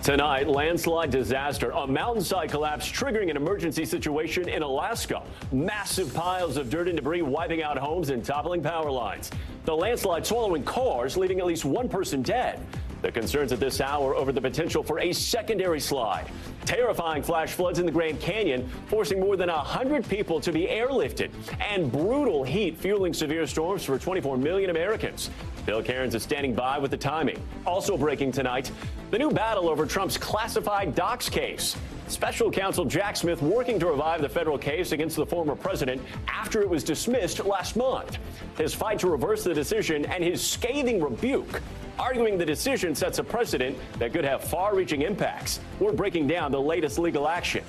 Tonight, landslide disaster, a mountainside collapse triggering an emergency situation in Alaska. Massive piles of dirt and debris wiping out homes and toppling power lines. The landslide swallowing cars, leaving at least one person dead. The concerns at this hour over the potential for a secondary slide. Terrifying flash floods in the Grand Canyon, forcing more than 100 people to be airlifted. And brutal heat fueling severe storms for 24 million Americans. Bill Cairns is standing by with the timing. Also breaking tonight, the new battle over Trump's classified docs case. Special counsel Jack Smith working to revive the federal case against the former president after it was dismissed last month. His fight to reverse the decision and his scathing rebuke, arguing the decision sets a precedent that could have far-reaching impacts. We're breaking down the latest legal action.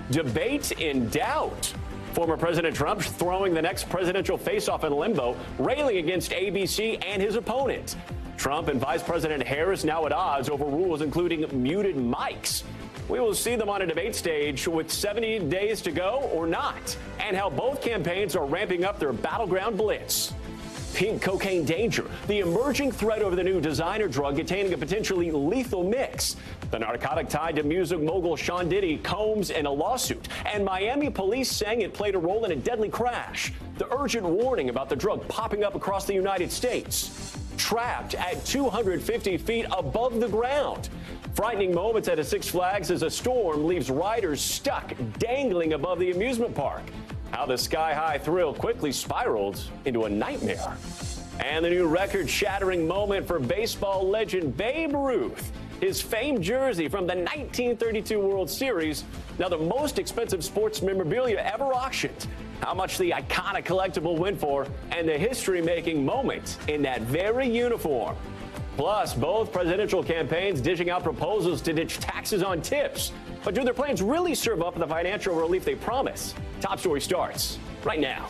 Debate in doubt. Former President Trump throwing the next presidential face-off in limbo, railing against ABC and his opponent. Trump and Vice President Harris now at odds over rules including muted mics. We will see them on a debate stage with 70 days to go or not, and how both campaigns are ramping up their battleground blitz. Pink cocaine danger, the emerging threat over the new designer drug containing a potentially lethal mix. The narcotic tied to music mogul Sean Diddy combs in a lawsuit, and Miami police saying it played a role in a deadly crash. The urgent warning about the drug popping up across the United States. Trapped at 250 feet above the ground. Frightening moments at a Six Flags as a storm leaves riders stuck dangling above the amusement park. How the sky-high thrill quickly spiraled into a nightmare. And the new record-shattering moment for baseball legend Babe Ruth. His famed jersey from the 1932 World Series, now the most expensive sports memorabilia ever auctioned. How much the iconic collectible went for, and the history-making moment in that very uniform. Plus, both presidential campaigns dishing out proposals to ditch taxes on tips. But do their plans really serve up the financial relief they promise? Top story starts right now.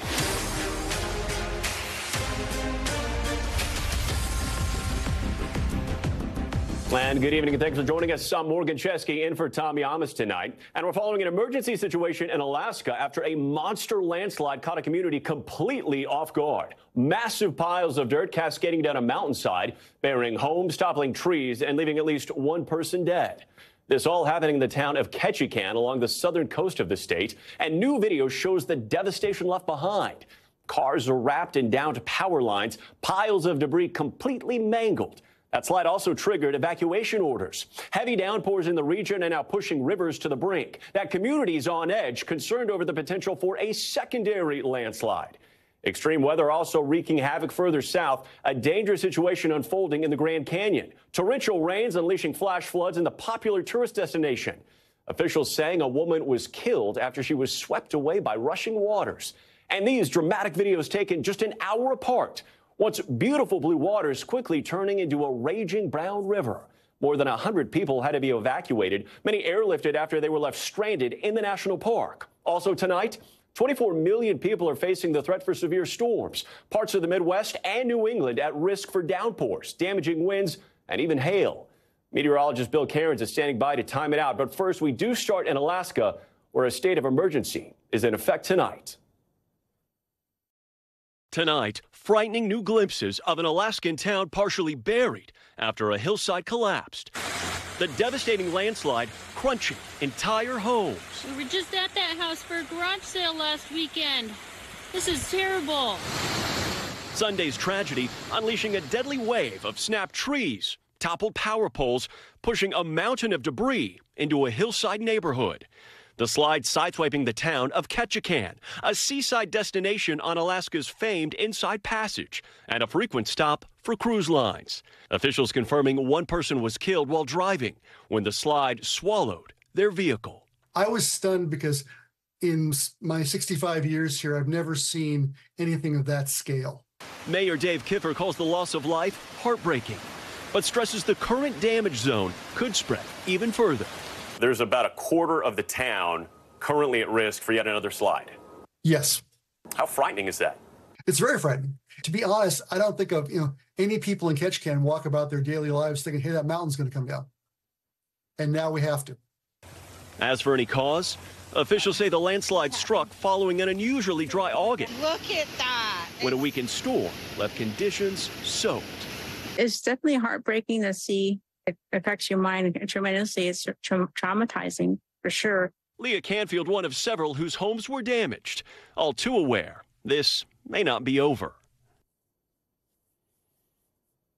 And good evening and thanks for joining us. I'm Morgan Chesky in for Tom Llamas tonight. And we're following an emergency situation in Alaska after a monster landslide caught a community completely off guard. Massive piles of dirt cascading down a mountainside, burying homes, toppling trees, and leaving at least one person dead. This all happening in the town of Ketchikan along the southern coast of the state. And new video shows the devastation left behind. Cars are wrapped in downed power lines, piles of debris completely mangled. That slide also triggered evacuation orders. Heavy downpours in the region are now pushing rivers to the brink. That community is on edge, concerned over the potential for a secondary landslide. Extreme weather also wreaking havoc further south, a dangerous situation unfolding in the Grand Canyon. Torrential rains unleashing flash floods in the popular tourist destination. Officials saying a woman was killed after she was swept away by rushing waters. And these dramatic videos taken just an hour apart. Once beautiful blue waters quickly turning into a raging brown river. More than 100 people had to be evacuated, many airlifted after they were left stranded in the national park. Also tonight, 24 million people are facing the threat for severe storms. Parts of the Midwest and New England at risk for downpours, damaging winds, and even hail. Meteorologist Bill Cairns is standing by to time it out. But first, we do start in Alaska, where a state of emergency is in effect tonight. Tonight, frightening new glimpses of an Alaskan town partially buried after a hillside collapsed. The devastating landslide crunching entire homes. We were just at that house for a garage sale last weekend. This is terrible. Sunday's tragedy unleashing a deadly wave of snapped trees, toppled power poles, pushing a mountain of debris into a hillside neighborhood. The slide sideswiping the town of Ketchikan, a seaside destination on Alaska's famed Inside Passage, and a frequent stop for cruise lines. Officials confirming one person was killed while driving when the slide swallowed their vehicle. I was stunned because in my 65 years here, I've never seen anything of that scale. Mayor Dave Kiffer calls the loss of life heartbreaking, but stresses the current damage zone could spread even further. There's about a quarter of the town currently at risk for yet another slide. Yes. How frightening is that? It's very frightening. To be honest, I don't think of any people in Ketchikan walk about their daily lives thinking, hey, that mountain's going to come down. And now we have to. As for any cause, officials say the landslide struck following an unusually dry August. Look at that. When a weekend storm left conditions soaked. It's definitely heartbreaking to see It affects your mind tremendously. It's traumatizing for sure. Leah Canfield, one of several whose homes were damaged, all too aware this may not be over.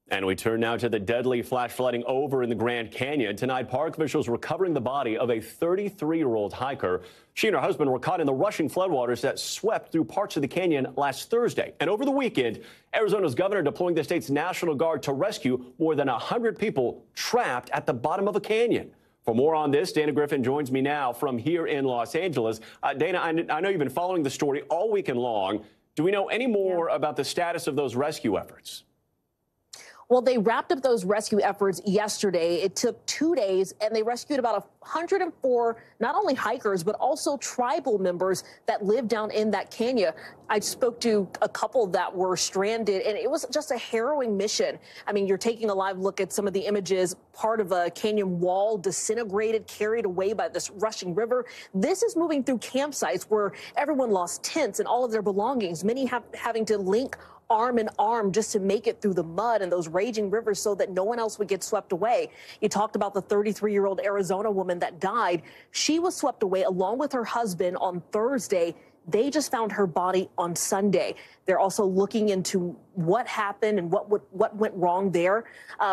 And we turn now to the deadly flash flooding over in the Grand Canyon. Tonight, park officials recovering the body of a 33-year-old hiker. She and her husband were caught in the rushing floodwaters that swept through parts of the canyon last Thursday. And over the weekend, Arizona's governor deploying the state's National Guard to rescue more than 100 people trapped at the bottom of a canyon. For more on this, Dana Griffin joins me now from here in Los Angeles. Dana, I know you've been following the story all weekend long. Do we know any more about the status of those rescue efforts? Well, they wrapped up those rescue efforts yesterday. It took 2 days, and they rescued about 104, not only hikers, but also tribal members that live down in that canyon. I spoke to a couple that were stranded, and it was just a harrowing mission. I mean, you're taking a live look at some of the images. Part of a canyon wall disintegrated, carried away by this rushing river. This is moving through campsites where everyone lost tents and all of their belongings, many having to link arm in arm just to make it through the mud and those raging rivers so that no one else would get swept away. You talked about the 33-year-old Arizona woman that died. She was swept away along with her husband on Thursday. They just found her body on Sunday. They're also looking into what happened and what went wrong there.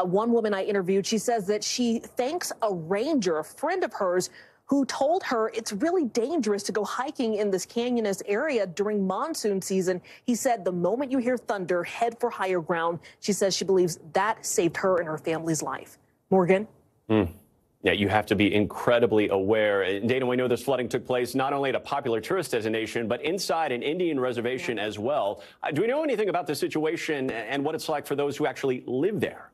One woman I interviewed, she says that she thanks a ranger, a friend of hers, who told her it's really dangerous to go hiking in this canyonous area during monsoon season. He said the moment you hear thunder, head for higher ground. She says she believes that saved her and her family's life. Morgan? Yeah, you have to be incredibly aware. And Dana, we know this flooding took place not only at a popular tourist destination, but inside an Indian reservation as well. Do we know anything about the situation and what it's like for those who actually live there?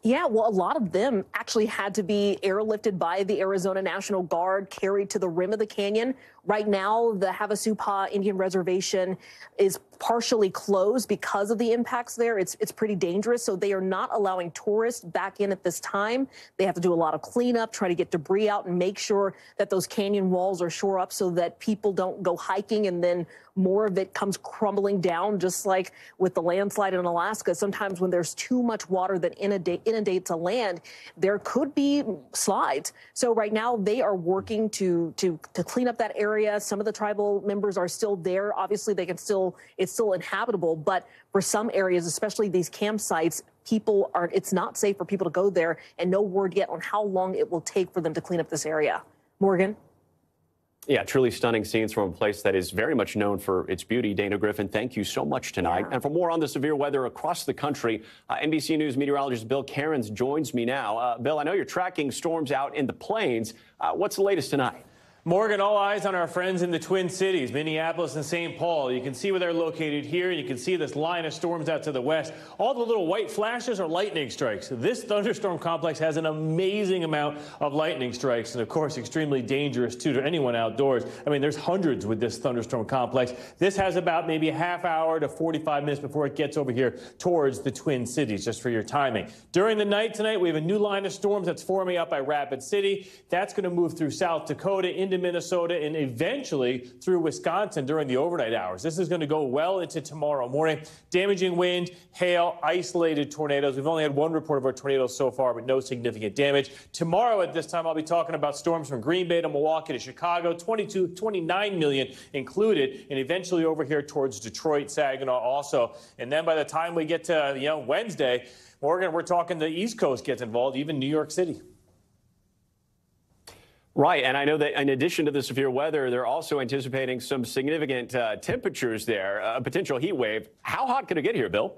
Yeah, well, a lot of them actually had to be airlifted by the Arizona National Guard, carried to the rim of the canyon. Right now, the Havasupai Indian Reservation is partially closed because of the impacts there. It's pretty dangerous, so they are not allowing tourists back in at this time. They have to do a lot of cleanup, try to get debris out and make sure that those canyon walls are shore up so that people don't go hiking and then more of it comes crumbling down, just like with the landslide in Alaska. Sometimes when there's too much water that inundates a land, there could be slides. So right now they are working to clean up that area. Some of the tribal members are still there. Obviously, it's still inhabitable, but for some areas, especially these campsites, it's not safe for people to go there, and no word yet on how long it will take for them to clean up this area. Morgan? Yeah, truly stunning scenes from a place that is very much known for its beauty. Dana Griffin, thank you so much tonight. Yeah. And for more on the severe weather across the country, NBC News meteorologist Bill Cairns joins me now. Bill, I know you're tracking storms out in the plains. What's the latest tonight? Morgan, all eyes on our friends in the Twin Cities, Minneapolis and St. Paul. You can see where they're located here. You can see this line of storms out to the west. All the little white flashes are lightning strikes. This thunderstorm complex has an amazing amount of lightning strikes and, of course, extremely dangerous, too, to anyone outdoors. I mean, there's hundreds with this thunderstorm complex. This has about maybe a half hour to 45 minutes before it gets over here towards the Twin Cities, just for your timing. During the night tonight, we have a new line of storms that's forming up by Rapid City. That's going to move through South Dakota into Minnesota and eventually through Wisconsin during the overnight hours. This is going to go well into tomorrow morning. Damaging wind, hail, isolated tornadoes. We've only had one report of our tornadoes so far, but no significant damage. Tomorrow at this time, I'll be talking about storms from Green Bay to Milwaukee to Chicago, 29 million included, and eventually over here towards Detroit, Saginaw also. And then by the time we get to Wednesday, Morgan, we're talking the East Coast gets involved, even New York City. Right, and I know that in addition to the severe weather, they're also anticipating some significant temperatures there, a potential heat wave. How hot could it get here, Bill?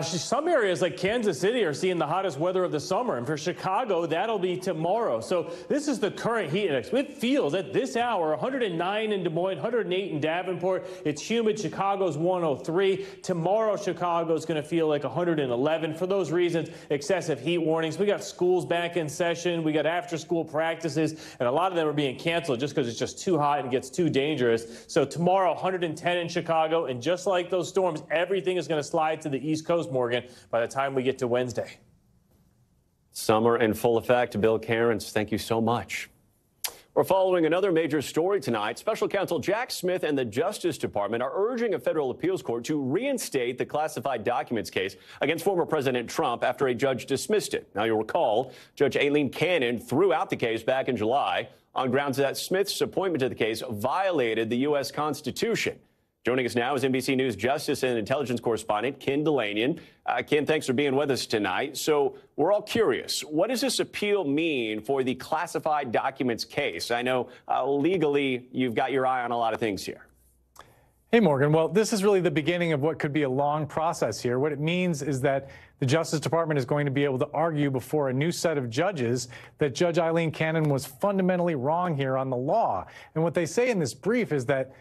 Some areas like Kansas City are seeing the hottest weather of the summer. And for Chicago, that'll be tomorrow. So this is the current heat index. It feels at this hour 109 in Des Moines, 108 in Davenport. It's humid. Chicago's 103. Tomorrow, Chicago's going to feel like 111. For those reasons, excessive heat warnings. We got schools back in session. We got after-school practices. And a lot of them are being canceled just because it's just too hot and gets too dangerous. So tomorrow, 110 in Chicago. And just like those storms, everything is going to slide to the East Coast, Morgan, by the time we get to Wednesday. Summer in full effect. Bill Cairns, thank you so much. We're following another major story tonight. Special counsel Jack Smith and the Justice Department are urging a federal appeals court to reinstate the classified documents case against former President Trump after a judge dismissed it. Now, you'll recall Judge Aileen Cannon threw out the case back in July on grounds that Smith's appointment to the case violated the U.S. Constitution. Joining us now is NBC News Justice and Intelligence correspondent Ken Dilanian. Ken, thanks for being with us tonight. So we're all curious. What does this appeal mean for the classified documents case? I know legally you've got your eye on a lot of things here. Hey, Morgan. Well, this is really the beginning of what could be a long process here. What it means is that the Justice Department is going to be able to argue before a new set of judges that Judge Aileen Cannon was fundamentally wrong here on the law. And what they say in this brief is that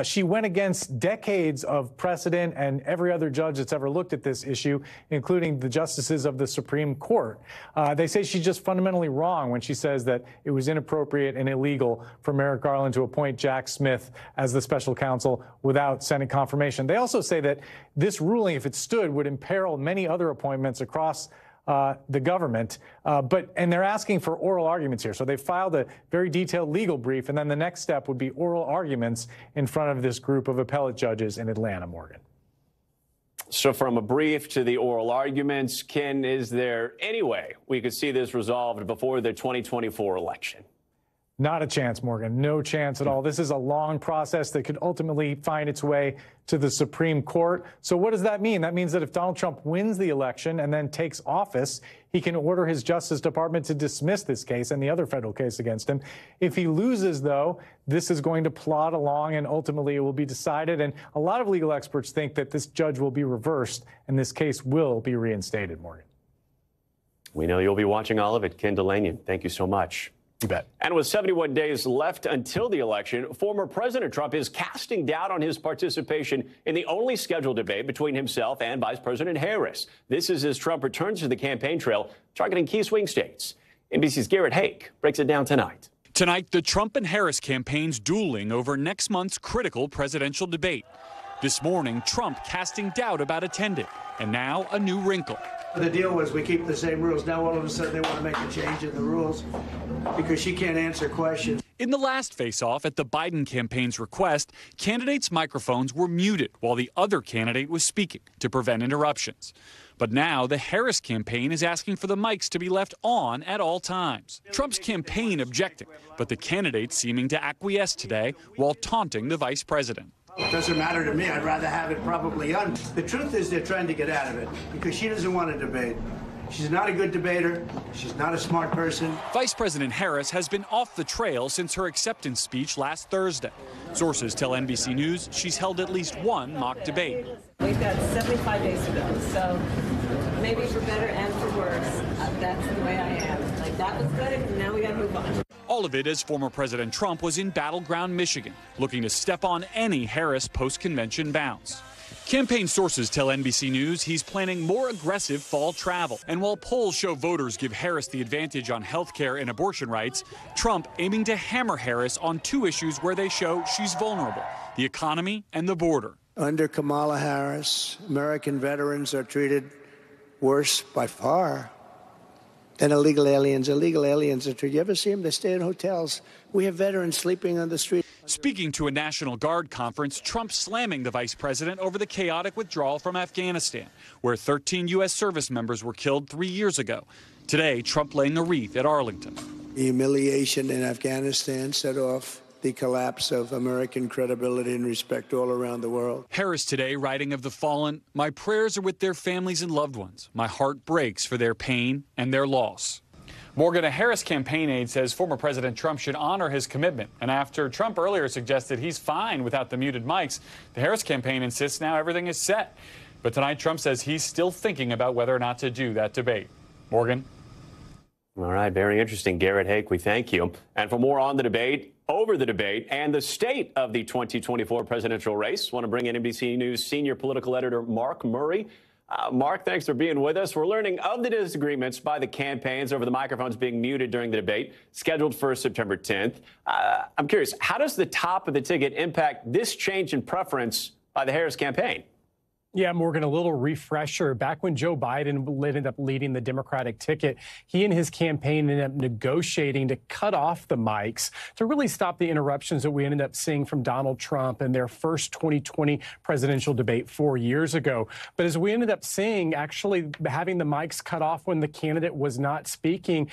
she went against decades of precedent and every other judge that's ever looked at this issue, including the justices of the Supreme Court. They say she's just fundamentally wrong when she says that it was inappropriate and illegal for Merrick Garland to appoint Jack Smith as the special counsel without Senate confirmation. They also say that this ruling, if it stood, would imperil many other appointments across the government, and they're asking for oral arguments here. So they filed a very detailed legal brief, and then the next step would be oral arguments in front of this group of appellate judges in Atlanta, Morgan. So from a brief to the oral arguments, Ken, is there any way we could see this resolved before the 2024 election? Not a chance, Morgan. No chance at all. This is a long process that could ultimately find its way to the Supreme Court. So what does that mean? That means that if Donald Trump wins the election and then takes office, he can order his Justice Department to dismiss this case and the other federal case against him. If he loses, though, this is going to plod along and ultimately it will be decided. And a lot of legal experts think that this judge will be reversed and this case will be reinstated, Morgan. We know you'll be watching all of it. Ken Dilanian, thank you so much. You bet. And with 71 days left until the election, former President Trump is casting doubt on his participation in the only scheduled debate between himself and Vice President Harris. This is as Trump returns to the campaign trail, targeting key swing states. NBC's Garrett Hake breaks it down tonight. Tonight, the Trump and Harris campaigns dueling over next month's critical presidential debate. This morning, Trump casting doubt about attending, and now a new wrinkle. The deal was we keep the same rules. Now all of a sudden they want to make a change in the rules because she can't answer questions. In the last face-off at the Biden campaign's request, candidates' microphones were muted while the other candidate was speaking to prevent interruptions. But now the Harris campaign is asking for the mics to be left on at all times. Trump's campaign objecting, but the candidates seeming to acquiesce today while taunting the vice president. It doesn't matter to me. I'd rather have it probably on. The truth is they're trying to get out of it because she doesn't want to debate. She's not a good debater. She's not a smart person. Vice President Harris has been off the trail since her acceptance speech last Thursday. Sources tell NBC News she's held at least one mock debate. We've got 75 days to go, so maybe for better and for worse, that's the way I am. Like, that was good, and now we got to move on. All of it as former President Trump was in battleground Michigan, looking to step on any Harris post-convention bounce. Campaign sources tell NBC News he's planning more aggressive fall travel. And while polls show voters give Harris the advantage on health care and abortion rights, Trump aiming to hammer Harris on two issues where they show she's vulnerable: the economy and the border. Under Kamala Harris, American veterans are treated worse by far than illegal aliens. Illegal aliens are treated. You ever see them? They stay in hotels. We have veterans sleeping on the street. Speaking to a National Guard conference, Trump slamming the vice president over the chaotic withdrawal from Afghanistan, where 13 U.S. service members were killed 3 years ago. Today, Trump laying a wreath at Arlington. The humiliation in Afghanistan set off the collapse of American credibility and respect all around the world. Harris today writing of the fallen, "My prayers are with their families and loved ones. My heart breaks for their pain and their loss." Morgan, a Harris campaign aide says former President Trump should honor his commitment. And after Trump earlier suggested he's fine without the muted mics, the Harris campaign insists now everything is set. But tonight, Trump says he's still thinking about whether or not to do that debate. Morgan? All right, very interesting. Garrett Hake, we thank you. And for more on the debate, over the debate, and the state of the 2024 presidential race, I want to bring in NBC News senior political editor Mark Murray. Mark, thanks for being with us. We're learning of the disagreements by the campaigns over the microphones being muted during the debate, scheduled for September 10th. I'm curious, how does the top of the ticket impact this change in preference by the Harris campaign? Yeah, Morgan, a little refresher. Back when Joe Biden ended up leading the Democratic ticket, he and his campaign ended up negotiating to cut off the mics to really stop the interruptions that we ended up seeing from Donald Trump in their first 2020 presidential debate 4 years ago. But as we ended up seeing, actually having the mics cut off when the candidate was not speaking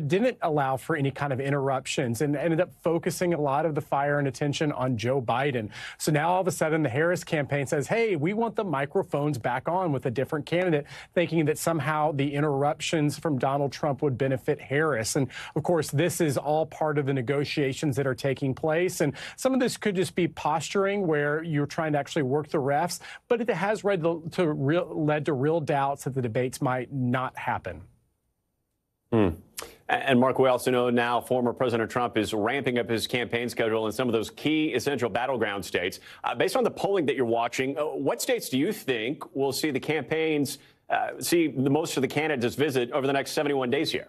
didn't allow for any kind of interruptions and ended up focusing a lot of the fire and attention on Joe Biden. So now all of a sudden the Harris campaign says, hey, we want the microphones back on with a different candidate, thinking that somehow the interruptions from Donald Trump would benefit Harris. And of course, this is all part of the negotiations that are taking place. And some of this could just be posturing where you're trying to actually work the refs, but it has led to real doubts that the debates might not happen. And Mark, we also know now former President Trump is ramping up his campaign schedule in some of those key essential battleground states. Based on the polling that you're watching, what states do you think will see the campaigns, see the most of the candidates visit over the next 71 days here?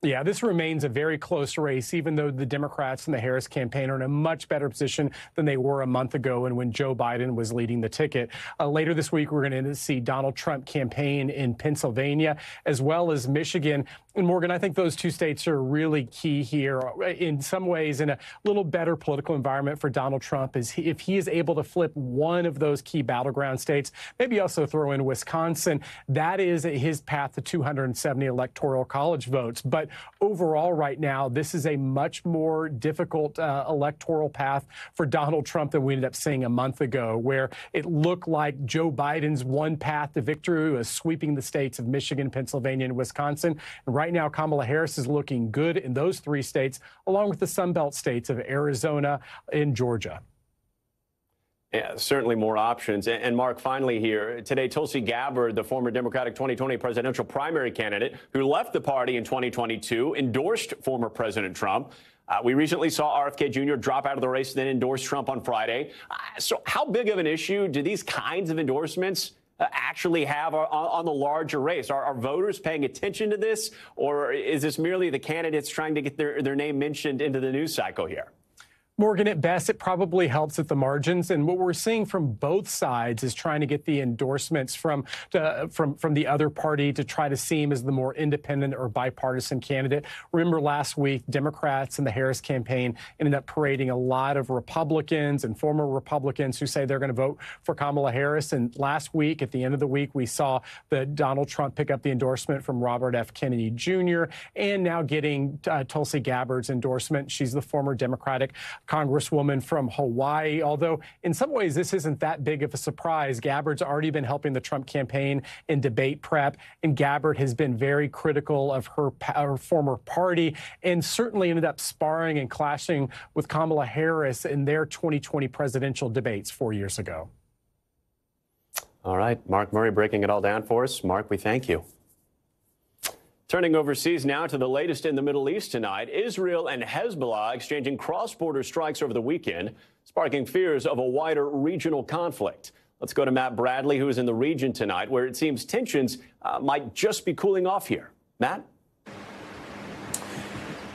Yeah, this remains a very close race, even though the Democrats and the Harris campaign are in a much better position than they were a month ago and when Joe Biden was leading the ticket. Later this week, we're going to see Donald Trump campaign in Pennsylvania as well as Michigan. And Morgan, I think those two states are really key here. In some ways, in a little better political environment for Donald Trump, is if he is able to flip one of those key battleground states, maybe also throw in Wisconsin, that is his path to 270 electoral college votes. But overall, right now, this is a much more difficult electoral path for Donald Trump than we ended up seeing a month ago, where it looked like Joe Biden's one path to victory was sweeping the states of Michigan, Pennsylvania, and Wisconsin. And right now, Kamala Harris is looking good in those three states, along with the Sunbelt states of Arizona and Georgia. Yeah, certainly more options. And Mark, finally here, today, Tulsi Gabbard, the former Democratic 2020 presidential primary candidate who left the party in 2022, endorsed former President Trump. We recently saw RFK Jr. drop out of the race, then endorse Trump on Friday. So how big of an issue do these kinds of endorsements actually have on the larger race? Are voters paying attention to this, or is this merely the candidates trying to get their name mentioned into the news cycle here? Morgan, at best, it probably helps at the margins. And what we're seeing from both sides is trying to get the endorsements from the other party to try to seem as the more independent or bipartisan candidate. Remember last week, Democrats and the Harris campaign ended up parading a lot of Republicans and former Republicans who say they're going to vote for Kamala Harris. And last week, at the end of the week, we saw that Donald Trump pick up the endorsement from Robert F. Kennedy Jr. and now getting Tulsi Gabbard's endorsement. She's the former Democratic Congresswoman from Hawaii, although in some ways this isn't that big of a surprise. Gabbard's already been helping the Trump campaign in debate prep, and Gabbard has been very critical of her former party and certainly ended up sparring and clashing with Kamala Harris in their 2020 presidential debates 4 years ago. All right, Mark Murray breaking it all down for us. Mark, we thank you. Turning overseas now to the latest in the Middle East tonight. Israel and Hezbollah exchanging cross-border strikes over the weekend, sparking fears of a wider regional conflict. Let's go to Matt Bradley, who is in the region tonight, where it seems tensions might just be cooling off here. Matt?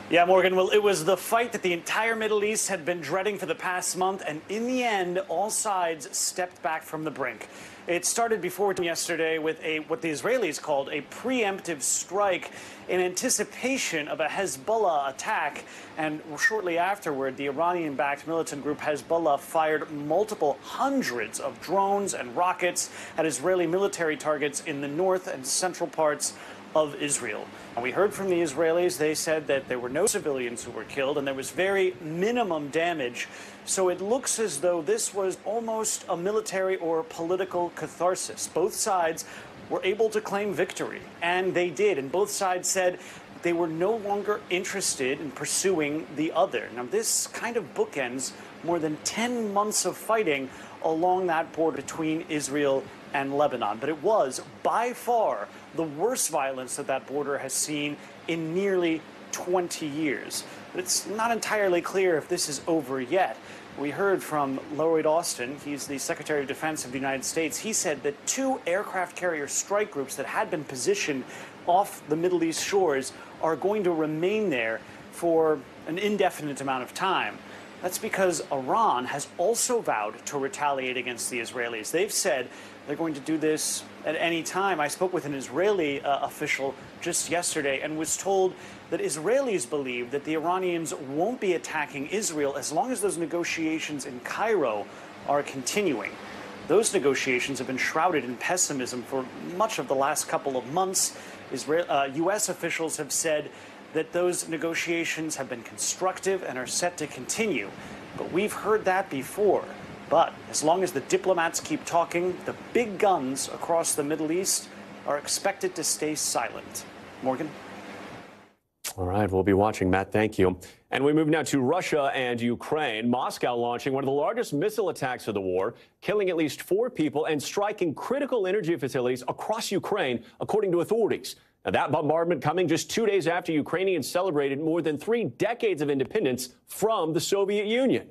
Yeah, Morgan, well, it was the fight that the entire Middle East had been dreading for the past month, and in the end, all sides stepped back from the brink. It started before yesterday with what the Israelis called a preemptive strike in anticipation of a Hezbollah attack. And shortly afterward, the Iranian-backed militant group Hezbollah fired multiple hundreds of drones and rockets at Israeli military targets in the north and central parts of Israel. And we heard from the Israelis. They said that there were no civilians who were killed and there was very minimum damage. So it looks as though this was almost a military or political catharsis. Both sides were able to claim victory, and they did. And both sides said they were no longer interested in pursuing the other. Now, this kind of bookends more than 10 months of fighting along that border between Israel and Lebanon. But it was by far the worst violence that border has seen in nearly 20 years. But it's not entirely clear if this is over yet. We heard from Lloyd Austin. He's the Secretary of Defense of the United States. He said that 2 aircraft carrier strike groups that had been positioned off the Middle East shores are going to remain there for an indefinite amount of time. That's because Iran has also vowed to retaliate against the Israelis. They've said they're going to do this at any time. I spoke with an Israeli official just yesterday and was told that Israelis believe that the Iranians won't be attacking Israel as long as those negotiations in Cairo are continuing. Those negotiations have been shrouded in pessimism for much of the last couple of months. U.S. officials have said that those negotiations have been constructive and are set to continue. But we've heard that before. But as long as the diplomats keep talking, the big guns across the Middle East are expected to stay silent. Morgan? All right, we'll be watching, Matt. Thank you. And we move now to Russia and Ukraine. Moscow launching one of the largest missile attacks of the war, killing at least 4 people and striking critical energy facilities across Ukraine, according to authorities. Now, that bombardment coming just 2 days after Ukrainians celebrated more than 3 decades of independence from the Soviet Union.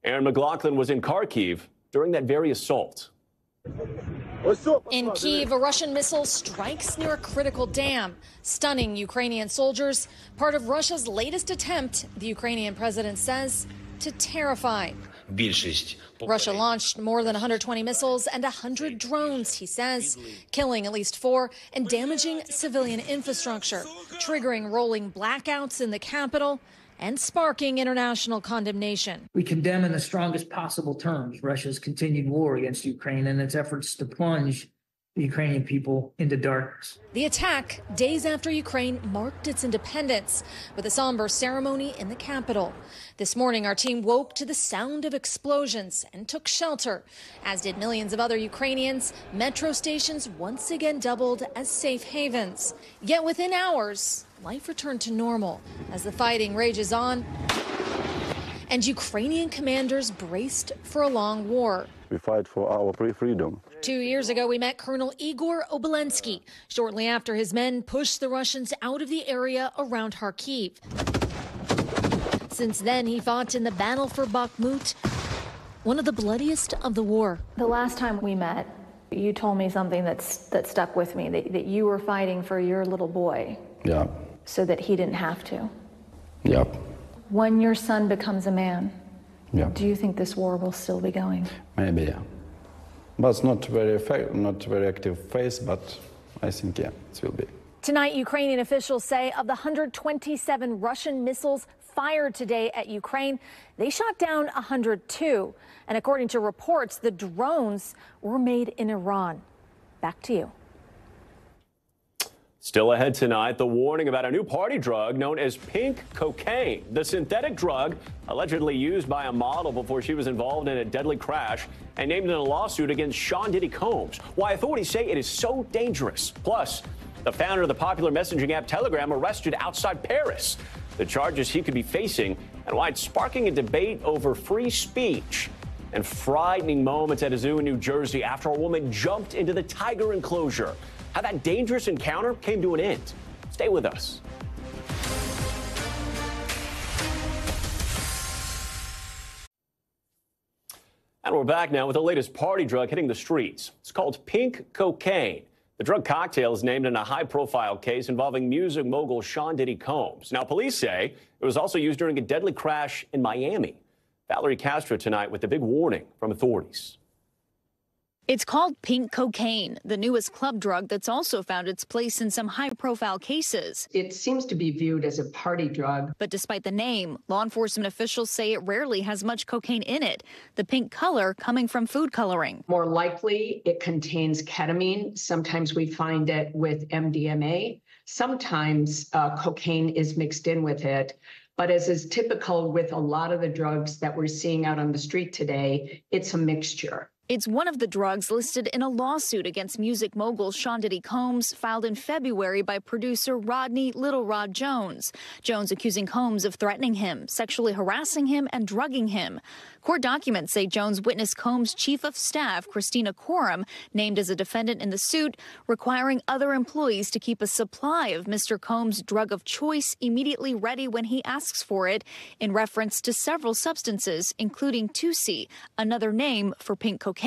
Aaron McLaughlin was in Kharkiv during that very assault. In Kyiv, a Russian missile strikes near a critical dam, stunning Ukrainian soldiers, part of Russia's latest attempt, the Ukrainian president says, to terrify. Russia launched more than 120 missiles and 100 drones, he says, killing at least 4 and damaging civilian infrastructure, triggering rolling blackouts in the capital and sparking international condemnation. We condemn in the strongest possible terms Russia's continued war against Ukraine and its efforts to plunge the Ukrainian people into darkness. The attack, days after Ukraine marked its independence, with a somber ceremony in the capital. This morning, our team woke to the sound of explosions and took shelter, as did millions of other Ukrainians. Metro stations once again doubled as safe havens. Yet within hours, life returned to normal as the fighting rages on and Ukrainian commanders braced for a long war. We fight for our freedom. 2 years ago, we met Colonel Igor Obolensky shortly after his men pushed the Russians out of the area around Kharkiv. Since then, he fought in the battle for Bakhmut, one of the bloodiest of the war. The last time we met, you told me something that stuck with me, that you were fighting for your little boy. Yeah. So that he didn't have to. Yeah. When your son becomes a man, yeah. Do you think this war will still be going? Maybe, yeah. But it's not very active phase, but I think, yeah, it will be. Tonight, Ukrainian officials say of the 127 Russian missiles fired today at Ukraine, they shot down 102. And according to reports, the drones were made in Iran. Back to you. Still ahead tonight, the warning about a new party drug known as pink cocaine, the synthetic drug allegedly used by a model before she was involved in a deadly crash and named in a lawsuit against Sean Diddy Combs. Why authorities say it is so dangerous. Plus, the founder of the popular messaging app Telegram arrested outside Paris. The charges he could be facing and why it's sparking a debate over free speech. And frightening moments at a zoo in New Jersey after a woman jumped into the tiger enclosure. How that dangerous encounter came to an end. Stay with us. And we're back now with the latest party drug hitting the streets. It's called pink cocaine. The drug cocktail is named in a high-profile case involving music mogul Sean Diddy Combs. Now, police say it was also used during a deadly crash in Miami. Valerie Castro tonight with a big warning from authorities. It's called pink cocaine, the newest club drug that's also found its place in some high-profile cases. It seems to be viewed as a party drug. But despite the name, law enforcement officials say it rarely has much cocaine in it, the pink color coming from food coloring. More likely, it contains ketamine. Sometimes we find it with MDMA. Sometimes cocaine is mixed in with it. But as is typical with a lot of the drugs that we're seeing out on the street today, it's a mixture. It's one of the drugs listed in a lawsuit against music mogul Sean Diddy Combs, filed in February by producer Rodney Little Rod Jones. Jones accusing Combs of threatening him, sexually harassing him, and drugging him. Court documents say Jones witnessed Combs' chief of staff, Christina Coram, named as a defendant in the suit, requiring other employees to keep a supply of Mr. Combs' drug of choice immediately ready when he asks for it, in reference to several substances, including 2C, another name for pink cocaine.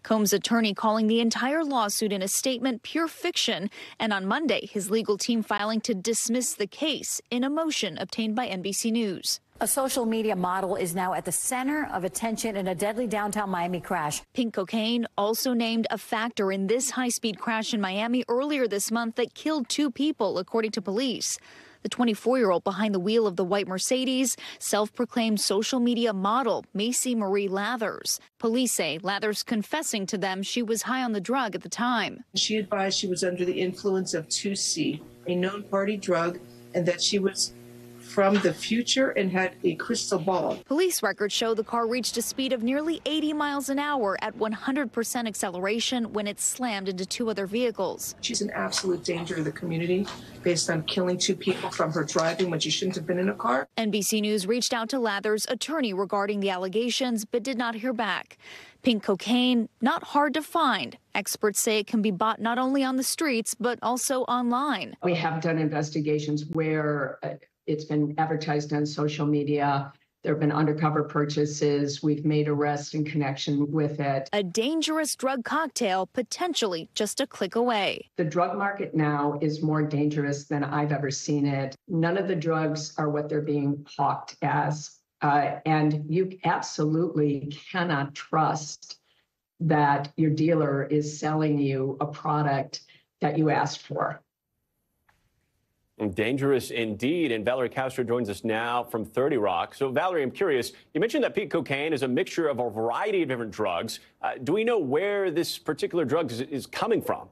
Combs' attorney calling the entire lawsuit in a statement pure fiction, and on Monday, his legal team filing to dismiss the case in a motion obtained by NBC News. A social media model is now at the center of attention in a deadly downtown Miami crash. Pink cocaine also named a factor in this high-speed crash in Miami earlier this month that killed 2 people, according to police. The 24-year-old behind the wheel of the white Mercedes, self-proclaimed social media model Macy Marie Lathers. Police say Lathers confessing to them she was high on the drug at the time. She advised she was under the influence of 2C, a known party drug, and that she was from the future and had a crystal ball. Police records show the car reached a speed of nearly 80 miles an hour at 100% acceleration when it slammed into 2 other vehicles. She's an absolute danger to the community based on killing 2 people from her driving when she shouldn't have been in a car. NBC News reached out to Lathers' attorney regarding the allegations, but did not hear back. Pink cocaine, not hard to find. Experts say it can be bought not only on the streets, but also online. We have done investigations where it's been advertised on social media. There have been undercover purchases. We've made arrests in connection with it. A dangerous drug cocktail, potentially just a click away. The drug market now is more dangerous than I've ever seen it. None of the drugs are what they're being hawked as. And you absolutely cannot trust that your dealer is selling you a product that you asked for. Dangerous indeed. And Valerie Castro joins us now from 30 Rock. So, Valerie, I'm curious, you mentioned that pink cocaine is a mixture of a variety of different drugs. Do we know where this particular drug is coming from?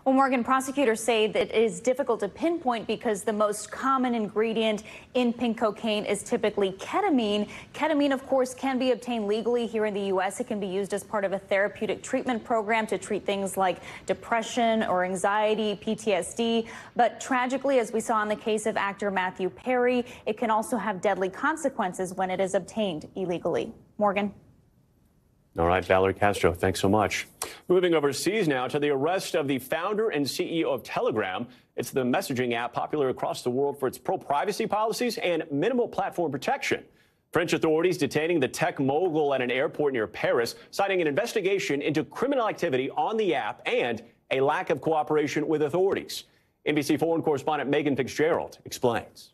Well, Morgan, prosecutors say that it is difficult to pinpoint because the most common ingredient in pink cocaine is typically ketamine. Ketamine, of course, can be obtained legally here in the U.S. It can be used as part of a therapeutic treatment program to treat things like depression or anxiety, PTSD. But tragically, as we saw in the case of actor Matthew Perry, it can also have deadly consequences when it is obtained illegally. Morgan. All right, Valerie Castro, thanks so much. Moving overseas now to the arrest of the founder and CEO of Telegram. It's the messaging app popular across the world for its pro-privacy policies and minimal platform protection. French authorities detaining the tech mogul at an airport near Paris, citing an investigation into criminal activity on the app and a lack of cooperation with authorities. NBC foreign correspondent Megan Fitzgerald explains.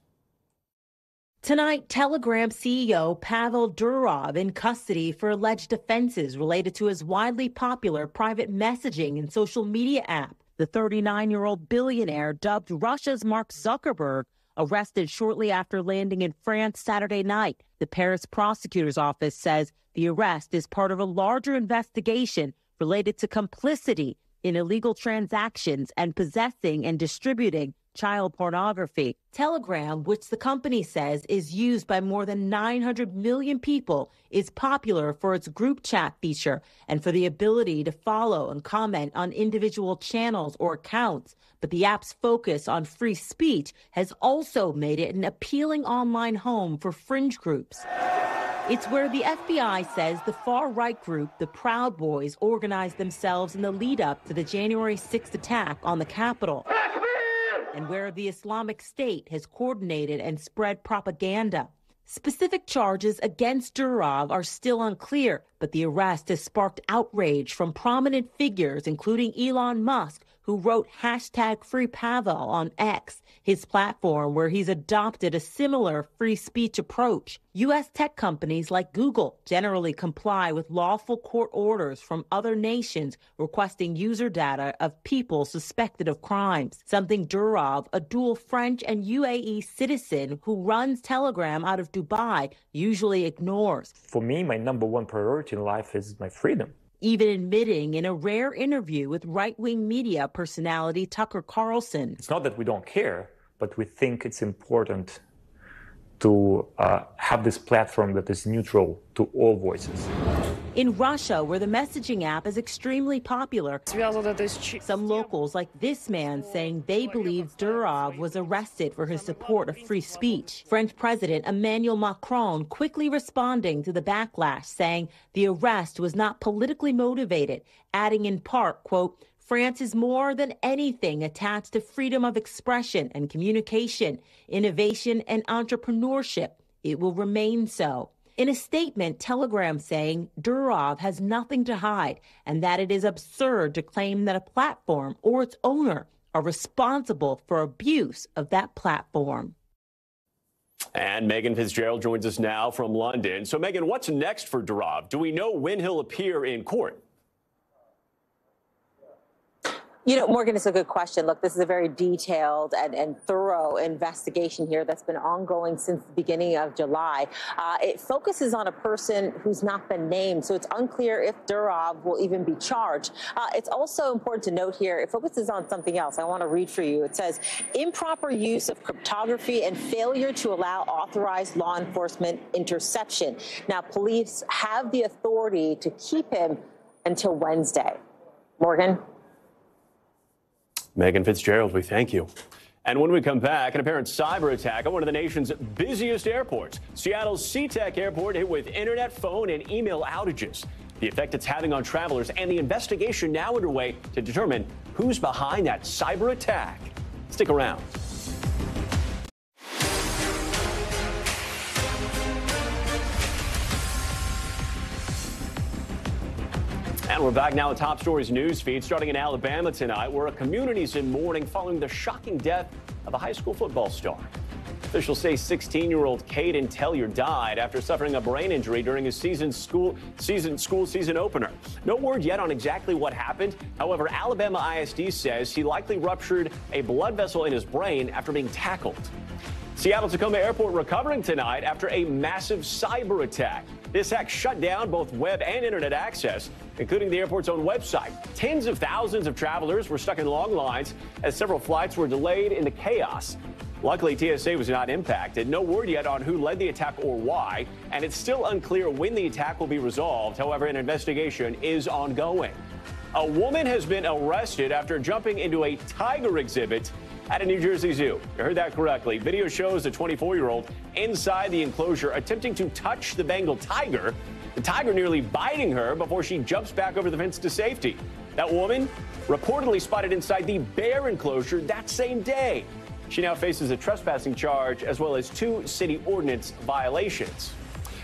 Tonight, Telegram CEO Pavel Durov in custody for alleged offenses related to his widely popular private messaging and social media app. The 39-year-old billionaire, dubbed Russia's Mark Zuckerberg, arrested shortly after landing in France Saturday night. The Paris prosecutor's office says the arrest is part of a larger investigation related to complicity in illegal transactions and possessing and distributing child pornography. Telegram, which the company says is used by more than 900 million people, is popular for its group chat feature and for the ability to follow and comment on individual channels or accounts. But the app's focus on free speech has also made it an appealing online home for fringe groups. It's where the FBI says the far-right group, the Proud Boys, organized themselves in the lead-up to the January 6th attack on the Capitol, and where the Islamic State has coordinated and spread propaganda. Specific charges against Durov are still unclear, but the arrest has sparked outrage from prominent figures, including Elon Musk, who wrote #FreePavel on X, his platform where he's adopted a similar free speech approach. U.S. tech companies like Google generally comply with lawful court orders from other nations requesting user data of people suspected of crimes, something Durov, a dual French and UAE citizen who runs Telegram out of Dubai, usually ignores. For me, my number one priority in life is my freedom. Even admitting in a rare interview with right-wing media personality Tucker Carlson. It's not that we don't care, but we think it's important to have this platform that is neutral to all voices. In Russia, where the messaging app is extremely popular, some locals, like this man, saying they believe Durov was arrested for his support of free speech. French President Emmanuel Macron quickly responding to the backlash, saying the arrest was not politically motivated, adding in part, quote, France is more than anything attached to freedom of expression and communication, innovation and entrepreneurship. It will remain so. In a statement, Telegram saying Durov has nothing to hide and that it is absurd to claim that a platform or its owner are responsible for abuse of that platform. And Megan Fitzgerald joins us now from London. So, Megan, what's next for Durov? Do we know when he'll appear in court? You know, Morgan, it's a good question. Look, this is a very detailed and thorough investigation here that's been ongoing since the beginning of July. It focuses on a person who's not been named, so it's unclear if Durov will even be charged. It's also important to note here, it focuses on something else. I want to read for you. It says, improper use of cryptography and failure to allow authorized law enforcement interception. Now, police have the authority to keep him until Wednesday. Morgan? Megan Fitzgerald, we thank you. And when we come back, an apparent cyber attack at one of the nation's busiest airports. Seattle's SeaTac Airport hit with internet, phone, and email outages. The effect it's having on travelers and the investigation now underway to determine who's behind that cyber attack. Stick around. And we're back now at Top Stories news feed, starting in Alabama tonight, where a community's in mourning following the shocking death of a high school football star. Officials say 16-year-old Caden Tellier died after suffering a brain injury during his school season opener. No word yet on exactly what happened. However, Alabama ISD says he likely ruptured a blood vessel in his brain after being tackled. Seattle-Tacoma Airport recovering tonight after a massive cyber attack. This hack shut down both web and internet access, including the airport's own website. Tens of thousands of travelers were stuck in long lines as several flights were delayed in the chaos. Luckily, TSA was not impacted. No word yet on who led the attack or why, and it's still unclear when the attack will be resolved. However, an investigation is ongoing. A woman has been arrested after jumping into a tiger exhibit at a New Jersey zoo. You heard that correctly. Video shows a 24-year-old inside the enclosure attempting to touch the Bengal tiger. The tiger nearly biting her before she jumps back over the fence to safety. That woman reportedly spotted inside the bear enclosure that same day. She now faces a trespassing charge as well as 2 city ordinance violations.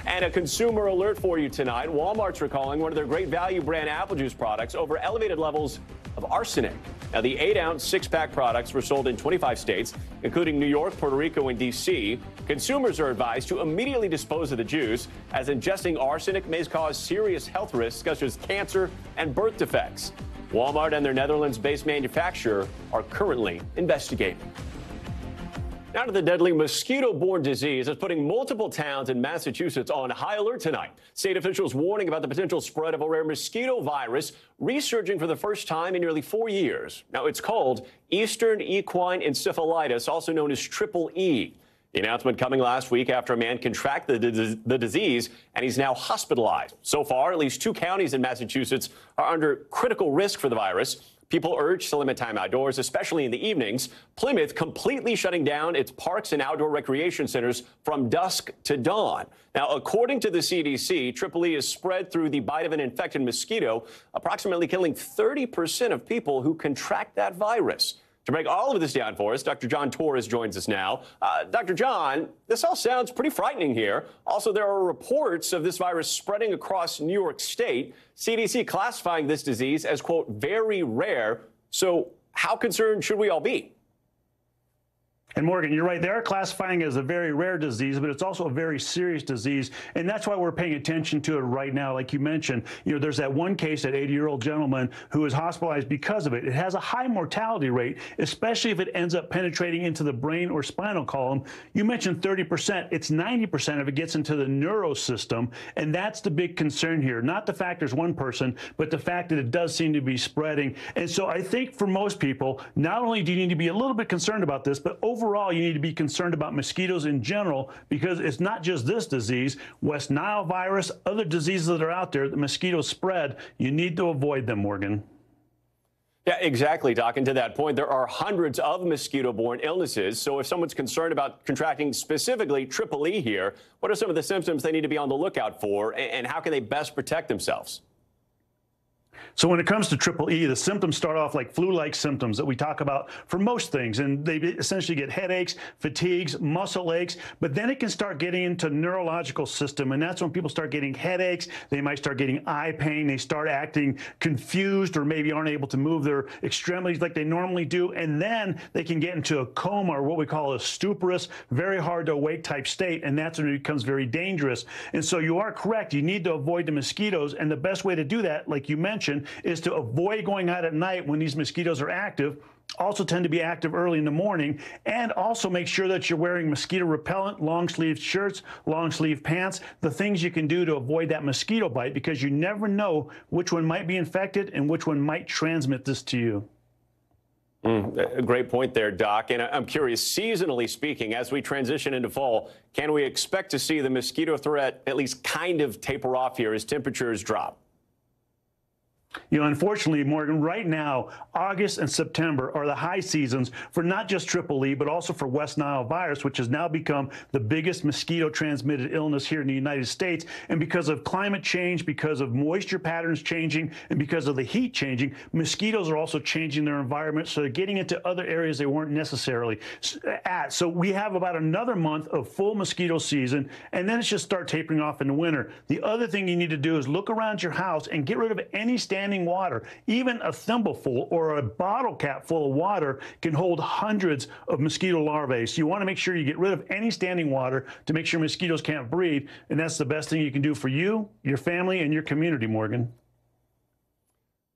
And a consumer alert for you tonight. Walmart's recalling one of their Great Value brand apple juice products over elevated levels of arsenic. Now, the 8-ounce 6-pack products were sold in 25 states, including New York, Puerto Rico, and D.C. Consumers are advised to immediately dispose of the juice, as ingesting arsenic may cause serious health risks such as cancer and birth defects. Walmart and their Netherlands-based manufacturer are currently investigating. Now to the deadly mosquito-borne disease that's putting multiple towns in Massachusetts on high alert tonight. State officials warning about the potential spread of a rare mosquito virus resurging for the first time in nearly 4 years. Now, it's called Eastern Equine Encephalitis, also known as Triple E. The announcement coming last week after a man contracted the disease, and he's now hospitalized. So far, at least 2 counties in Massachusetts are under critical risk for the virus. People urged to limit time outdoors, especially in the evenings. Plymouth completely shutting down its parks and outdoor recreation centers from dusk to dawn. Now, according to the CDC, Triple E is spread through the bite of an infected mosquito, approximately killing 30% of people who contract that virus. To break all of this down for us, Dr. John Torres joins us now. Dr. John, this all sounds pretty frightening here. Also, there are reports of this virus spreading across New York State. CDC classifying this disease as, quote, very rare. So how concerned should we all be? And Morgan, you're right. They are classifying it as a very rare disease, but it's also a very serious disease. And that's why we're paying attention to it right now. Like you mentioned, there's that one case, that 80-year-old gentleman who was hospitalized because of it. It has a high mortality rate, especially if it ends up penetrating into the brain or spinal column. You mentioned 30%. It's 90% if it gets into the neurosystem. And that's the big concern here. Not the fact there's one person, but the fact that it does seem to be spreading. And so I think for most people, not only do you need to be a little bit concerned about this, but overall, you need to be concerned about mosquitoes in general, because it's not just this disease. West Nile virus, other diseases that are out there, the mosquitoes spread. You need to avoid them, Morgan. Yeah, exactly, Doc. And to that point, there are hundreds of mosquito-borne illnesses. So if someone's concerned about contracting specifically Triple E here, what are some of the symptoms they need to be on the lookout for, and how can they best protect themselves? So when it comes to triple E, the symptoms start off like flu-like symptoms that we talk about for most things, and they essentially get headaches, fatigues, muscle aches, but then it can start getting into neurological system, and that's when people start getting headaches. They might start getting eye pain. They start acting confused or maybe aren't able to move their extremities like they normally do, and then they can get into a coma or what we call a stuporous, very hard to awake type state, and that's when it becomes very dangerous. And so you are correct. You need to avoid the mosquitoes, and the best way to do that, like you mentioned, is to avoid going out at night when these mosquitoes are active. Also tend to be active early in the morning, and also make sure that you're wearing mosquito repellent, long sleeve shirts, long sleeve pants, the things you can do to avoid that mosquito bite, because you never know which one might be infected and which one might transmit this to you. A great point there, Doc. And I'm curious, seasonally speaking, as we transition into fall, can we expect to see the mosquito threat at least kind of taper off here as temperatures drop? You know, unfortunately, Morgan, right now, August and September are the high seasons for not just triple E, but also for West Nile virus, which has now become the biggest mosquito-transmitted illness here in the United States. And because of climate change, because of moisture patterns changing, and because of the heat changing, mosquitoes are also changing their environment, so they're getting into other areas they weren't necessarily at. So we have about another month of full mosquito season, and then it's just start tapering off in the winter. The other thing you need to do is look around your house and get rid of any standing water. Even a thimbleful or a bottle cap full of water can hold hundreds of mosquito larvae. So you want to make sure you get rid of any standing water to make sure mosquitoes can't breed. And that's the best thing you can do for you, your family, and your community, Morgan.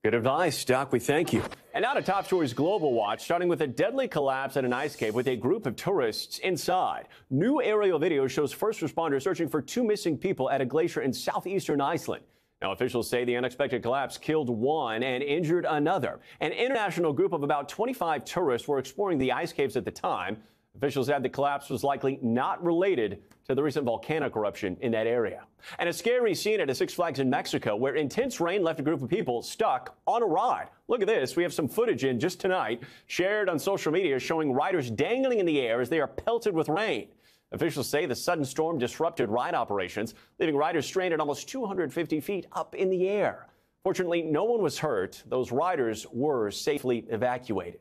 Good advice, Doc. We thank you. And now to Top Stories Global Watch, starting with a deadly collapse at an ice cave with a group of tourists inside. New aerial video shows first responders searching for 2 missing people at a glacier in southeastern Iceland. Now, officials say the unexpected collapse killed one and injured another. An international group of about 25 tourists were exploring the ice caves at the time. Officials said the collapse was likely not related to the recent volcanic eruption in that area. And a scary scene at a Six Flags in Mexico where intense rain left a group of people stuck on a ride. Look at this. We have some footage in just tonight shared on social media showing riders dangling in the air as they are pelted with rain. Officials say the sudden storm disrupted ride operations, leaving riders stranded almost 250 feet up in the air. Fortunately, no one was hurt. Those riders were safely evacuated.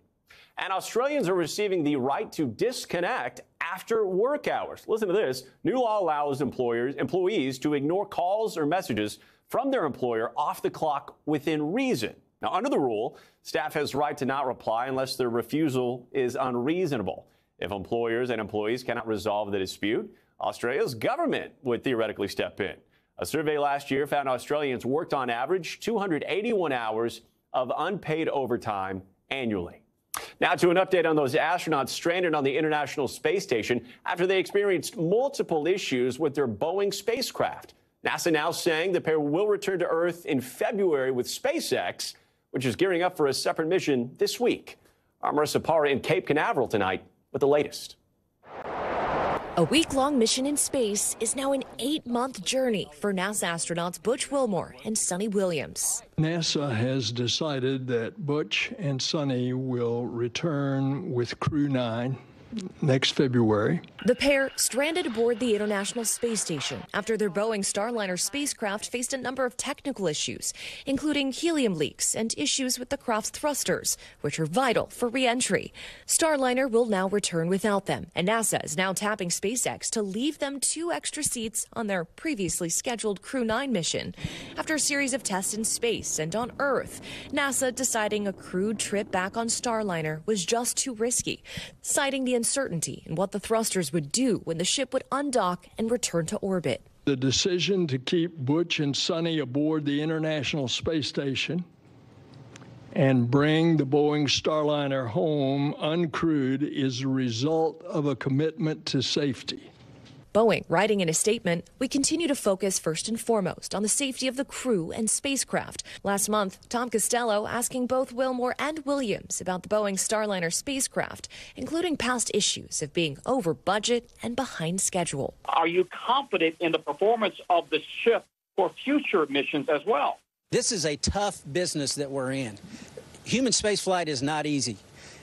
And Australians are receiving the right to disconnect after work hours. Listen to this. New law allows employees to ignore calls or messages from their employer off the clock within reason. Now, under the rule, staff has the right to not reply unless their refusal is unreasonable. If employers and employees cannot resolve the dispute, Australia's government would theoretically step in. A survey last year found Australians worked on average 281 hours of unpaid overtime annually. Now to an update on those astronauts stranded on the International Space Station after they experienced multiple issues with their Boeing spacecraft. NASA now saying the pair will return to Earth in February with SpaceX, which is gearing up for a separate mission this week. Our Marissa Parra in Cape Canaveral tonight with the latest. A week-long mission in space is now an 8-month journey for NASA astronauts Butch Wilmore and Sonny Williams. NASA has decided that Butch and Sonny will return with Crew 9 next February. The pair stranded aboard the International Space Station after their Boeing Starliner spacecraft faced a number of technical issues, including helium leaks and issues with the craft's thrusters, which are vital for re-entry. Starliner will now return without them, and NASA is now tapping SpaceX to leave them 2 extra seats on their previously scheduled Crew 9 mission. After a series of tests in space and on Earth, NASA deciding a crewed trip back on Starliner was just too risky, citing the uncertainty in what the thrusters would do when the ship would undock and return to orbit. The decision to keep Butch and Sonny aboard the International Space Station and bring the Boeing Starliner home uncrewed is a result of a commitment to safety. Boeing writing in a statement, "We continue to focus first and foremost on the safety of the crew and spacecraft." Last month, Tom Costello asking both Wilmore and Williams about the Boeing Starliner spacecraft, including past issues of being over budget and behind schedule. Are you confident in the performance of the ship for future missions as well? This is a tough business that we're in. Human spaceflight is not easy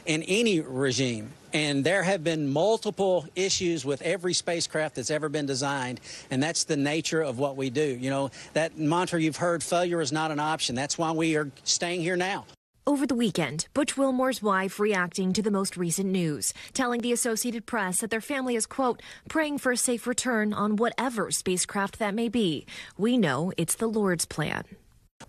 in any regime. And there have been multiple issues with every spacecraft that's ever been designed, and that's the nature of what we do. You know, that mantra you've heard, failure is not an option. That's why we are staying here now. Over the weekend, Butch Wilmore's wife reacting to the most recent news, telling the Associated Press that their family is, quote, praying for a safe return on whatever spacecraft that may be. We know it's the Lord's plan.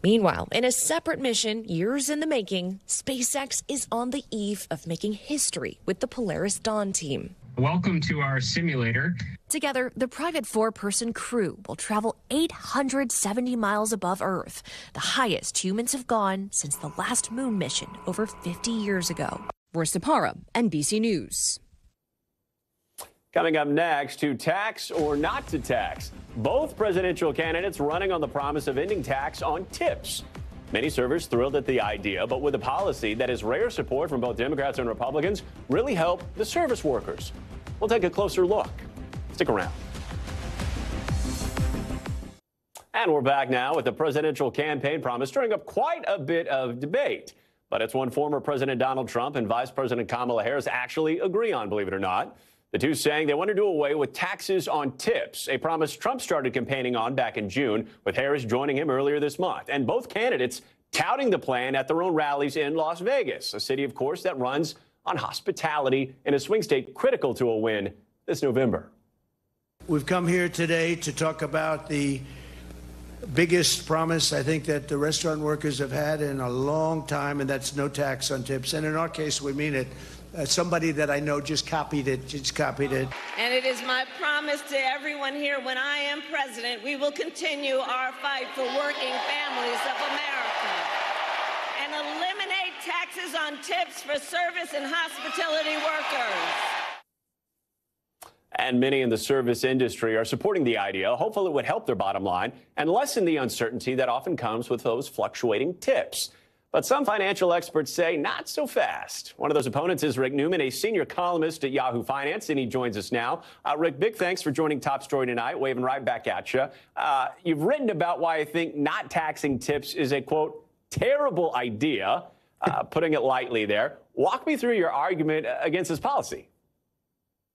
Meanwhile, in a separate mission, years in the making, SpaceX is on the eve of making history with the Polaris Dawn team. Welcome to our simulator. Together, the private 4-person crew will travel 870 miles above Earth, the highest humans have gone since the last moon mission over 50 years ago. Rosa Parra, NBC News. Coming up next, to tax or not to tax. Both presidential candidates running on the promise of ending tax on tips. Many servers thrilled at the idea, but with a policy that has rare support from both Democrats and Republicans, really help the service workers. We'll take a closer look. Stick around. And we're back now with the presidential campaign promise stirring up quite a bit of debate. But it's one former President Donald Trump and Vice President Kamala Harris actually agree on, believe it or not. The two saying they want to do away with taxes on tips, a promise Trump started campaigning on back in June, with Harris joining him earlier this month. And both candidates touting the plan at their own rallies in Las Vegas, a city, of course, that runs on hospitality in a swing state critical to a win this November. We've come here today to talk about the biggest promise I think that the restaurant workers have had in a long time, and that's no tax on tips. And in our case, we mean it. Somebody that I know just copied it. And it is my promise to everyone here, when I am president, we will continue our fight for working families of America and eliminate taxes on tips for service and hospitality workers. And many in the service industry are supporting the idea. Hopefully it would help their bottom line and lessen the uncertainty that often comes with those fluctuating tips. But some financial experts say not so fast. One of those opponents is Rick Newman, a senior columnist at Yahoo Finance, and he joins us now. Rick, big thanks for joining Top Story tonight, waving right back at you. You've written about why I think not taxing tips is a, quote, terrible idea, putting it lightly there. Walk me through your argument against this policy.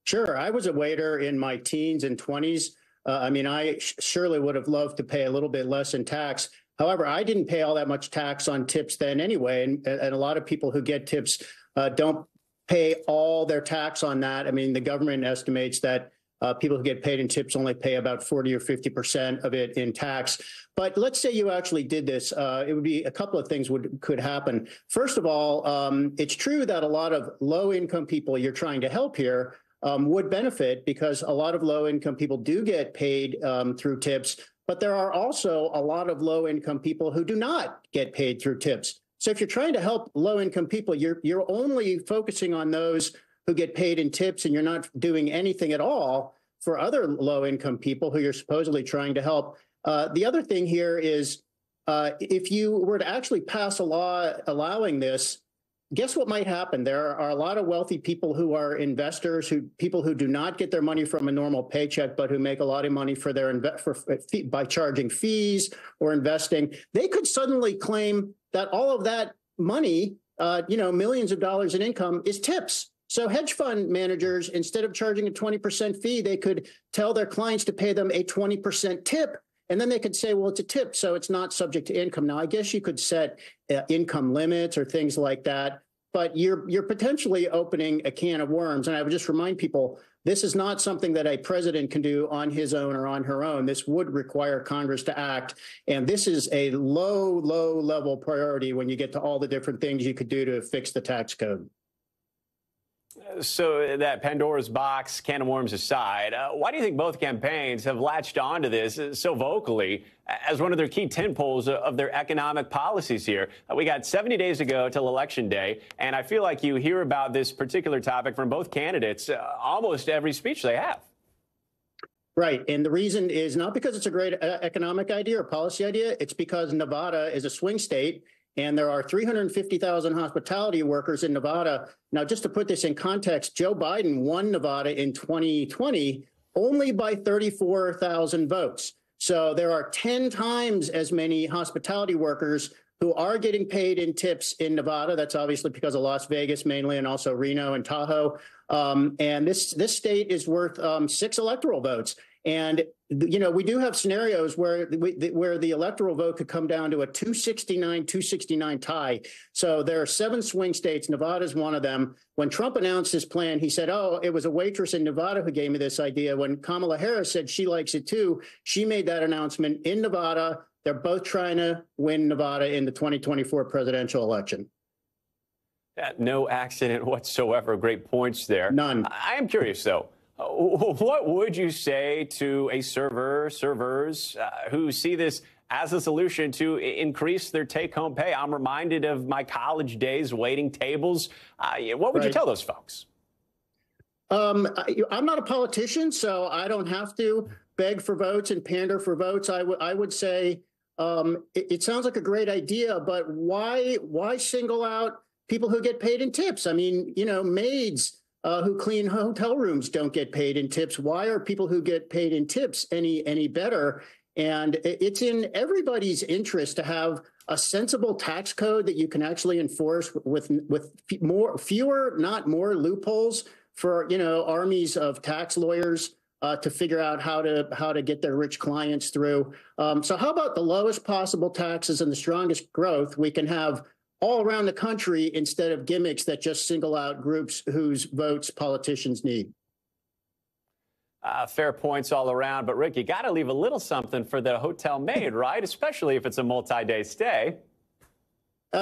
Sure. I was a waiter in my teens and 20s. I surely would have loved to pay a little bit less in tax. However, I didn't pay all that much tax on tips then anyway, and a lot of people who get tips don't pay all their tax on that. I mean, the government estimates that people who get paid in tips only pay about 40 or 50% of it in tax. But let's say you actually did this. It would be a couple of things could happen. First of all, it's true that a lot of low-income people you're trying to help here would benefit, because a lot of low-income people do get paid through tips. But there are also a lot of low-income people who do not get paid through tips. So if you're trying to help low-income people, you're only focusing on those who get paid in tips, and you're not doing anything at all for other low-income people who you're supposedly trying to help. The other thing here is if you were to actually pass a law allowing this, guess what might happen? There are a lot of wealthy people who are investors, people who do not get their money from a normal paycheck, but who make a lot of money for by charging fees or investing. They could suddenly claim that all of that money, millions of dollars in income, is tips. So hedge fund managers, instead of charging a 20% fee, they could tell their clients to pay them a 20% tip. And then they could say, well, it's a tip, so it's not subject to income. Now, I guess you could set income limits or things like that, but you're potentially opening a can of worms. And I would just remind people, this is not something that a president can do on his own or on her own. This would require Congress to act. And this is a low level priority when you get to all the different things you could do to fix the tax code. So that Pandora's box, can of worms aside, why do you think both campaigns have latched onto this so vocally as one of their key tentpoles of their economic policies here? We got 70 days to go till Election Day, and I feel like you hear about this particular topic from both candidates almost every speech they have. Right. And the reason is not because it's a great economic idea or policy idea. It's because Nevada is a swing state, and there are 350,000 hospitality workers in Nevada. Now, just to put this in context, Joe Biden won Nevada in 2020 only by 34,000 votes. So there are 10 times as many hospitality workers who are getting paid in tips in Nevada. That's obviously because of Las Vegas mainly, and also Reno and Tahoe. And this state is worth 6 electoral votes. And, you know, we do have scenarios where the electoral vote could come down to a 269 tie. So there are 7 swing states. Nevada is one of them. When Trump announced his plan, he said, oh, it was a waitress in Nevada who gave me this idea. When Kamala Harris said she likes it, too, she made that announcement in Nevada. They're both trying to win Nevada in the 2024 presidential election. No accident whatsoever. Great points there. None. I am curious, though. What would you say to a servers who see this as a solution to increase their take-home pay? I'm reminded of my college days waiting tables. What would you tell those folks? I'm not a politician, so I don't have to beg for votes and pander for votes. I would say it sounds like a great idea, but why single out people who get paid in tips? I mean, you know, maids who clean hotel rooms don't get paid in tips. Why are people who get paid in tips any better? And it's in everybody's interest to have a sensible tax code that you can actually enforce with fewer, not more loopholes for, you know, armies of tax lawyers to figure out how to get their rich clients through. So how about the lowest possible taxes and the strongest growth we can have all around the country instead of gimmicks that just single out groups whose votes politicians need? Fair points all around. But, Rick, you got to leave a little something for the hotel maid, right? Especially if it's a multi-day stay.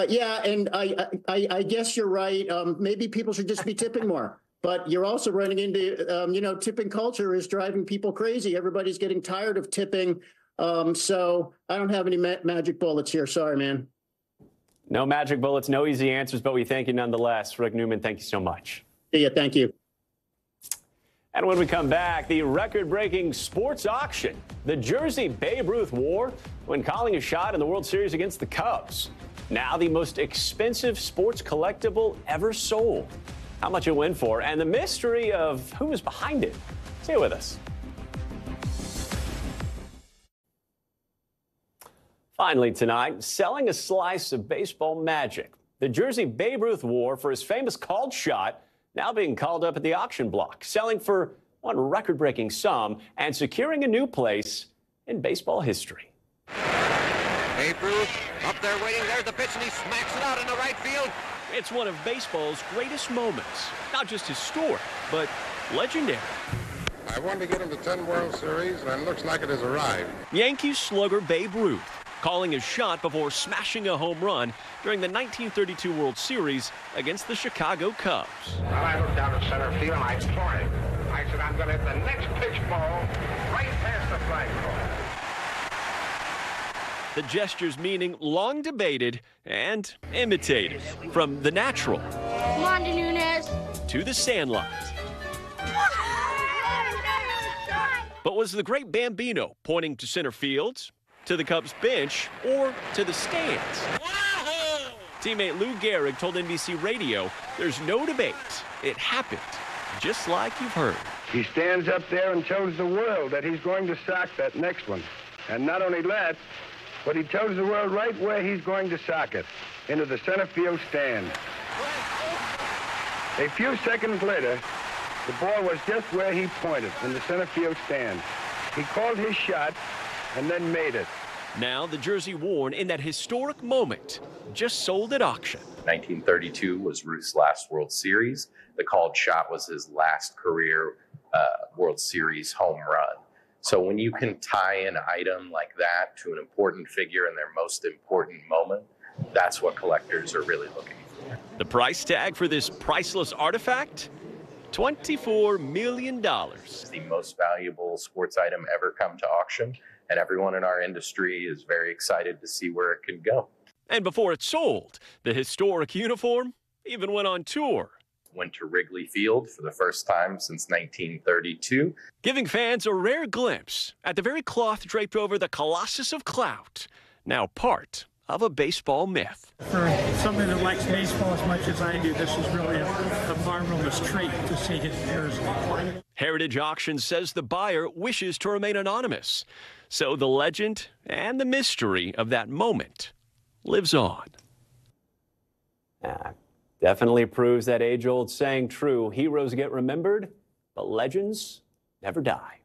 Yeah, and I guess you're right. Maybe people should just be tipping more. But you're also running into, you know, tipping culture is driving people crazy. Everybody's getting tired of tipping. So I don't have any magic bullets here. Sorry, man. No magic bullets, no easy answers, but we thank you nonetheless. Rick Newman, thank you so much. Yeah, thank you. And when we come back, the record-breaking sports auction. The jersey Babe Ruth wore when calling a shot in the World Series against the Cubs. Now the most expensive sports collectible ever sold. How much it went for, and the mystery of who was behind it. Stay with us. Finally tonight, selling a slice of baseball magic. The jersey Babe Ruth wore for his famous called shot now being called up at the auction block, selling for one record-breaking sum and securing a new place in baseball history. Babe Ruth up there waiting. There's the pitch, and he smacks it out in the right field. It's one of baseball's greatest moments. Not just historic, but legendary. I wanted to get him to 10 World Series, and looks like it has arrived. Yankees slugger Babe Ruth calling his shot before smashing a home run during the 1932 World Series against the Chicago Cubs. Well, I looked down at center field, and I pointed. I said, I'm going to hit the next pitch ball right past the flagpole. The gesture's meaning long debated and imitated, from the natural to the sandlot. But was the great Bambino pointing to center field, to the Cubs bench, or to the stands? Teammate Lou Gehrig told NBC Radio, there's no debate. It happened, just like you've heard. He stands up there and tells the world that he's going to sock that next one. And not only that, but he tells the world right where he's going to sock it, into the center field stand. A few seconds later, the ball was just where he pointed, in the center field stand. He called his shot and then made it. Now the jersey worn in that historic moment just sold at auction. 1932 was Ruth's last World Series. The called shot was his last career World Series home run. So when you can tie an item like that to an important figure in their most important moment, that's what collectors are really looking for. The price tag for this priceless artifact? $24 million. It's the most valuable sports item ever come to auction, and everyone in our industry is very excited to see where it can go. And before it sold, the historic uniform even went on tour. Went to Wrigley Field for the first time since 1932. Giving fans a rare glimpse at the very cloth draped over the Colossus of Clout, now part of a baseball myth. For somebody that likes baseball as much as I do, this is really a marvelous treat to see his jersey. Heritage Auctions says the buyer wishes to remain anonymous, so the legend and the mystery of that moment lives on. Definitely proves that age-old saying true. Heroes get remembered, but legends never die.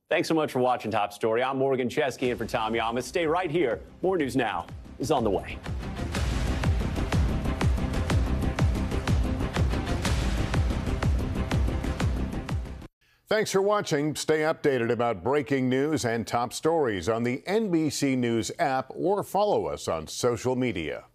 Thanks so much for watching Top Story. I'm Morgan Chesky in for Tom Llamas. Stay right here. More News Now is on the way. Thanks for watching. Stay updated about breaking news and top stories on the NBC News app or follow us on social media.